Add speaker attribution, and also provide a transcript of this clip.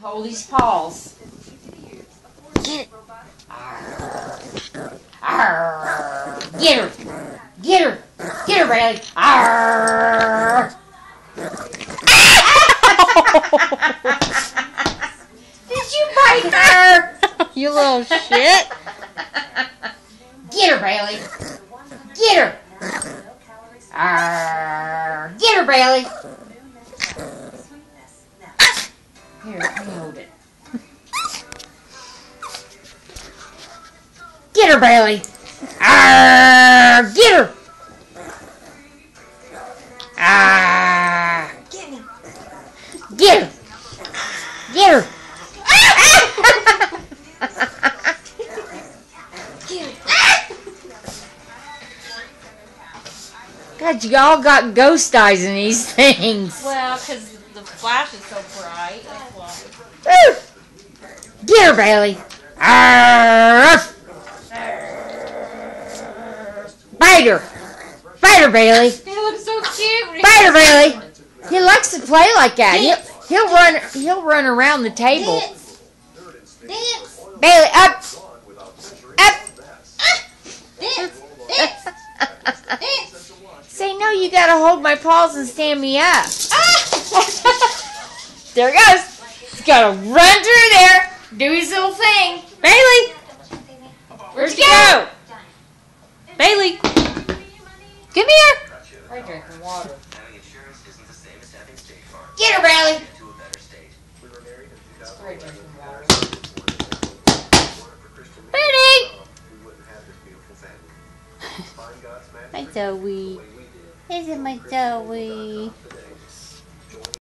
Speaker 1: Hold these paws.
Speaker 2: Get it.
Speaker 1: Arr. Arr. Get her. Get her. Get her, Bailey. Arr. Did you bite her?
Speaker 2: You little shit.
Speaker 1: Get her, Bailey. Get her. Arr. Get her, Bailey. Here, let me hold it. Get her, Bailey. Arr. Get her. Arr. Get her. Get her. God, you all got ghost eyes in these things.
Speaker 2: Well, because the flash is so bright. That's why.
Speaker 1: Woo! Get her, Bailey. Arr. Bite her. Bite her, Bailey.
Speaker 2: He looks so cute.
Speaker 1: Bite her, Bailey. He likes to play like that. He'll run around the table.
Speaker 2: Dance.
Speaker 1: Bailey, up. Up.
Speaker 2: Dance. Dance. Dance.
Speaker 1: Say, no, you gotta hold my paws and stand me up. There he goes. He's gotta run through there, do his little thing. Bailey, where'd you go?
Speaker 2: Bailey. Come here.
Speaker 1: I'm drinking water. Get her, Bailey. Bailey.
Speaker 2: My Zoe. This is my Zoe.